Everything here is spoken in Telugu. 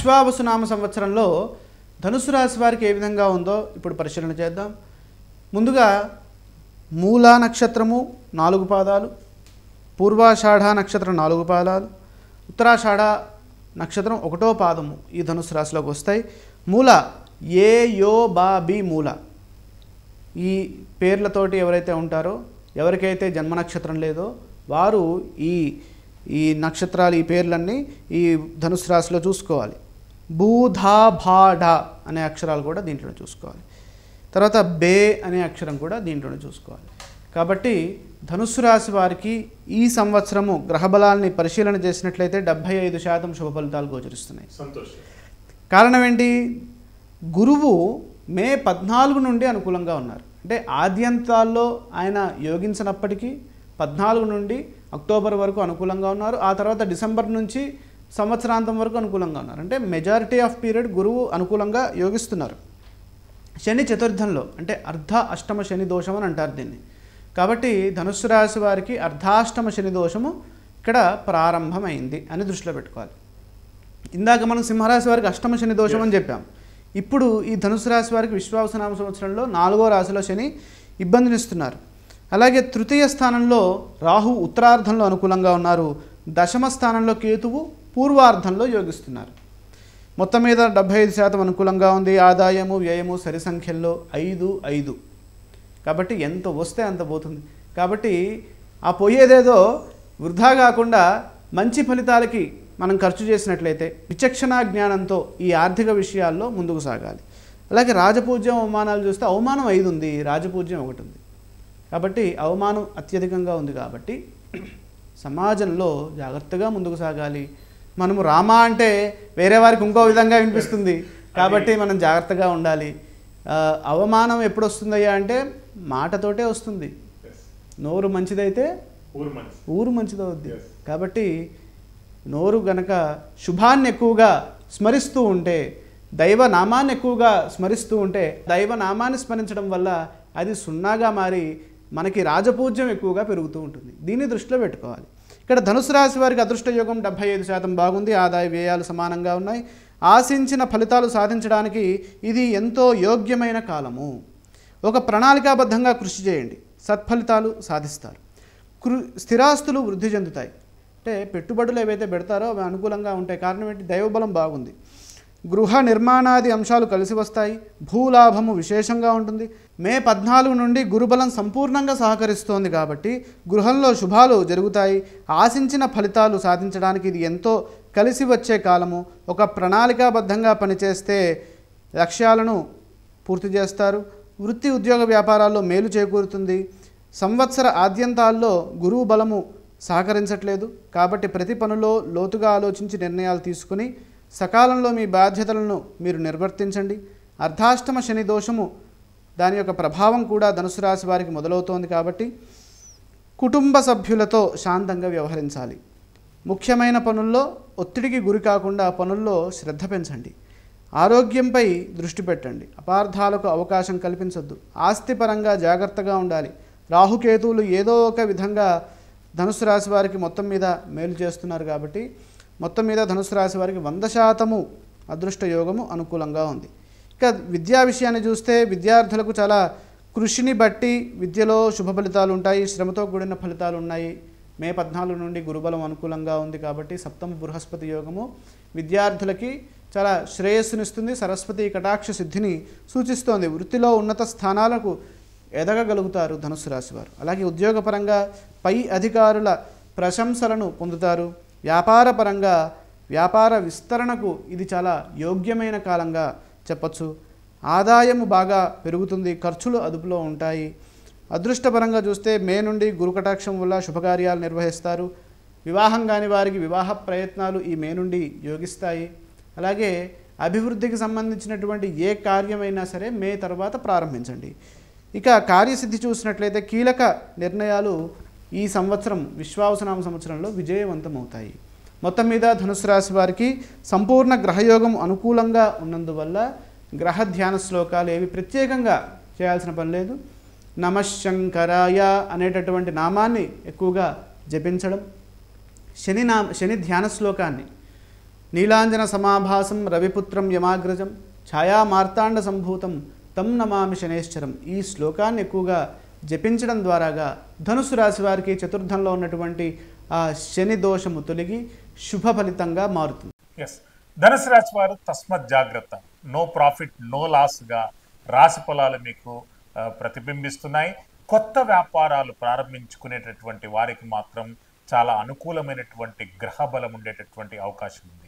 విశ్వావసునామ సంవత్సరంలో ధనుసు రాశి వారికి ఏ విధంగా ఉందో ఇప్పుడు పరిశీలన చేద్దాం. ముందుగా మూలా నక్షత్రము 4 పాదాలు, పూర్వాషాఢ నక్షత్రం 4 పాదాలు, ఉత్తరాషాఢ నక్షత్రం 1వ పాదము ఈ ధనుసు రాశిలోకి వస్తాయి. మూల ఏ యో బా బి మూల ఈ పేర్లతోటి ఎవరైతే ఉంటారో, ఎవరికైతే జన్మ నక్షత్రం లేదో వారు ఈ నక్షత్రాలు, ఈ పేర్లన్నీ ఈ ధనుసు రాశిలో చూసుకోవాలి. భూ ధా భా ఢ అనే అక్షరాలు కూడా దీంట్లోనే చూసుకోవాలి. తర్వాత బే అనే అక్షరం కూడా దీంట్లోనే చూసుకోవాలి. కాబట్టి ధనుస్సు రాశి వారికి ఈ సంవత్సరము గ్రహబలాల్ని పరిశీలన చేసినట్లయితే 75% శుభ ఫలితాలు గోచరిస్తున్నాయి. కారణం ఏంటి? గురువు మే 14 నుండి అనుకూలంగా ఉన్నారు. అంటే ఆద్యంతాల్లో ఆయన యోగించినప్పటికీ 14 నుండి అక్టోబర్ వరకు అనుకూలంగా ఉన్నారు. ఆ తర్వాత డిసెంబర్ నుంచి సంవత్సరాంతం వరకు అనుకూలంగా ఉన్నారు. అంటే మెజారిటీ ఆఫ్ పీరియడ్ గురువు అనుకూలంగా యోగిస్తున్నారు. శని చతుర్థంలో, అంటే అర్ధ అష్టమ శని దోషం అని అంటారు దీన్ని. కాబట్టి ధనుస్సు రాశి వారికి అర్ధాష్టమ శని దోషము ఇక్కడ ప్రారంభమైంది అని దృష్టిలో పెట్టుకోవాలి. ఇందాక మనం సింహరాశి వారికి అష్టమ శని దోషం అని చెప్పాం. ఇప్పుడు ఈ ధనుస్సు రాశి వారికి విశ్వావసునామ సంవత్సరంలో 4వ రాశిలో శని ఇబ్బందినిస్తున్నారు. అలాగే తృతీయ స్థానంలో రాహు ఉత్తరార్ధంలో అనుకూలంగా ఉన్నారు. దశమ స్థానంలో కేతువు పూర్వార్ధంలో యోగిస్తున్నారు. మొత్తం మీద 75% అనుకూలంగా ఉంది. ఆదాయము వ్యయము సరి సంఖ్యల్లో 5. కాబట్టి ఎంత వస్తే అంత పోతుంది. కాబట్టి ఆ పోయేదేదో వృధా కాకుండా మంచి ఫలితాలకి మనం ఖర్చు చేసినట్లయితే విచక్షణా జ్ఞానంతో ఈ ఆర్థిక విషయాల్లో ముందుకు సాగాలి. అలాగే రాజపూజ్యం అవమానాలు చూస్తే అవమానం 5 ఉంది, రాజపూజ్యం 1 ఉంది. కాబట్టి అవమానం అత్యధికంగా ఉంది. కాబట్టి సమాజంలో జాగ్రత్తగా ముందుకు సాగాలి. మనము రామ అంటే వేరే వారికి ఇంకో విధంగా వినిపిస్తుంది. కాబట్టి మనం జాగ్రత్తగా ఉండాలి. అవమానం ఎప్పుడు వస్తుందయ్యా అంటే మాటతోటే వస్తుంది. నోరు మంచిదైతే ఊరు మంచిదవుద్ది. కాబట్టి నోరు గనక శుభాన్ని ఎక్కువగా స్మరిస్తూ ఉంటే, దైవనామాన్ని ఎక్కువగా స్మరిస్తూ ఉంటే, దైవనామాన్ని స్మరించడం వల్ల అది 0గా మారి మనకి రాజపూజ్యం ఎక్కువగా పెరుగుతూ ఉంటుంది. దీన్ని దృష్టిలో పెట్టుకోవాలి. ఇక్కడ ధనుసు రాశి వారికి అదృష్ట యోగం 75% బాగుంది. ఆదాయ వ్యయాలు సమానంగా ఉన్నాయి. ఆశించిన ఫలితాలు సాధించడానికి ఇది ఎంతో యోగ్యమైన కాలము. ఒక ప్రణాళికాబద్ధంగా కృషి చేయండి, సత్ఫలితాలు సాధిస్తారు. స్థిరాస్తులు వృద్ధి చెందుతాయి. అంటే పెట్టుబడులు ఏవైతే పెడతారో అవి అనుకూలంగా ఉంటాయి. కారణం ఏంటి? దైవబలం బాగుంది. గృహ నిర్మాణాది అంశాలు కలిసి వస్తాయి. భూలాభము విశేషంగా ఉంటుంది. మే 14 నుండి గురుబలం సంపూర్ణంగా సహకరిస్తోంది. కాబట్టి గృహంలో శుభాలు జరుగుతాయి. ఆశించిన ఫలితాలు సాధించడానికి ఇది ఎంతో కలిసి వచ్చే కాలము. ఒక ప్రణాళికాబద్ధంగా పనిచేస్తే లక్ష్యాలను పూర్తి చేస్తారు. వృత్తి ఉద్యోగ వ్యాపారాల్లో మేలు చేకూరుతుంది. సంవత్సర ఆద్యంతాల్లో గురువు బలము సహకరించట్లేదు. కాబట్టి ప్రతి పనిలో లోతుగా ఆలోచించి నిర్ణయాలు తీసుకుని సకాలంలో మీ బాధ్యతలను మీరు నిర్వర్తించండి. అర్ధాష్టమ శని దోషము దాని యొక్క ప్రభావం కూడా ధనుసు రాశి వారికి మొదలవుతోంది. కాబట్టి కుటుంబ సభ్యులతో శాంతంగా వ్యవహరించాలి. ముఖ్యమైన పనుల్లో ఒత్తిడికి గురి కాకుండా పనుల్లో శ్రద్ధ పెంచండి. ఆరోగ్యంపై దృష్టి పెట్టండి. అపార్థాలకు అవకాశం కల్పించొద్దు. ఆస్తిపరంగా జాగ్రత్తగా ఉండాలి. రాహుకేతువులు ఏదో ఒక విధంగా ధనుసు రాశి వారికి మొత్తం మీద మేలు చేస్తున్నారు. కాబట్టి మొత్తం మీద ధనుసు రాశి వారికి 100% అదృష్ట యోగము అనుకూలంగా ఉంది. ఇక విద్యా విషయాన్ని చూస్తే విద్యార్థులకు చాలా కృషిని బట్టి విద్యలో శుభ ఫలితాలు ఉంటాయి. శ్రమతో కూడిన ఫలితాలు ఉన్నాయి. మే 14 నుండి గురుబలం అనుకూలంగా ఉంది. కాబట్టి సప్తమ బృహస్పతి యోగము విద్యార్థులకి చాలా శ్రేయస్సునిస్తుంది. సరస్వతి కటాక్ష సిద్ధిని సూచిస్తోంది. వృత్తిలో ఉన్నత స్థానాలకు ఎదగగలుగుతారు ధనుసు రాశి వారు. అలాగే ఉద్యోగపరంగా పై అధికారుల ప్రశంసలను పొందుతారు. వ్యాపారపరంగా వ్యాపార విస్తరణకు ఇది చాలా యోగ్యమైన కాలంగా చెప్పచ్చు. ఆదాయము బాగా పెరుగుతుంది. ఖర్చులు అదుపులో ఉంటాయి. అదృష్టపరంగా చూస్తే మే నుండి గురుకటాక్షం వల్ల శుభకార్యాలు నిర్వహిస్తారు. వివాహం కాని వారికి వివాహ ప్రయత్నాలు ఈ మే నుండి యోగిస్తాయి. అలాగే అభివృద్ధికి సంబంధించినటువంటి ఏ కార్యమైనా సరే మే తర్వాత ప్రారంభించండి. ఇక కార్యసిద్ధి చూసినట్లయితే కీలక నిర్ణయాలు ఈ సంవత్సరం విశ్వావసునామ సంవత్సరంలో విజయవంతమవుతాయి. మొత్తం మీద ధనుసు రాశి వారికి సంపూర్ణ గ్రహయోగం అనుకూలంగా ఉన్నందువల్ల గ్రహ ధ్యాన శ్లోకాలు ఏవి ప్రత్యేకంగా చేయాల్సిన పని లేదు. నమఃశంకరాయ అనేటటువంటి నామాన్ని ఎక్కువగా జపించడం, శని ధ్యాన శ్లోకాన్ని నీలాంజన సమాభాసం రవిపుత్రం యమాగ్రజం ఛాయా మార్తాండ సంభూతం తం నమామి శనేశ్వరం. ఈ శ్లోకాన్ని ఎక్కువగా జపించడం ద్వారాగా ధనుసు రాశి వారికి చతుర్థంలో ఉన్నటువంటి ఆ శని దోషము తొలగి శుభ ఫలితంగా మారుతుంది. ఎస్, ధనుసు రాశి వారు తస్మత్ జాగ్రత్త, నో ప్రాఫిట్ నో లాస్గా రాశి ఫలాలు మీకు ప్రతిబింబిస్తున్నాయి. కొత్త వ్యాపారాలు ప్రారంభించుకునేటటువంటి వారికి మాత్రం చాలా అనుకూలమైనటువంటి గ్రహ బలం ఉండేటటువంటి అవకాశం ఉంది.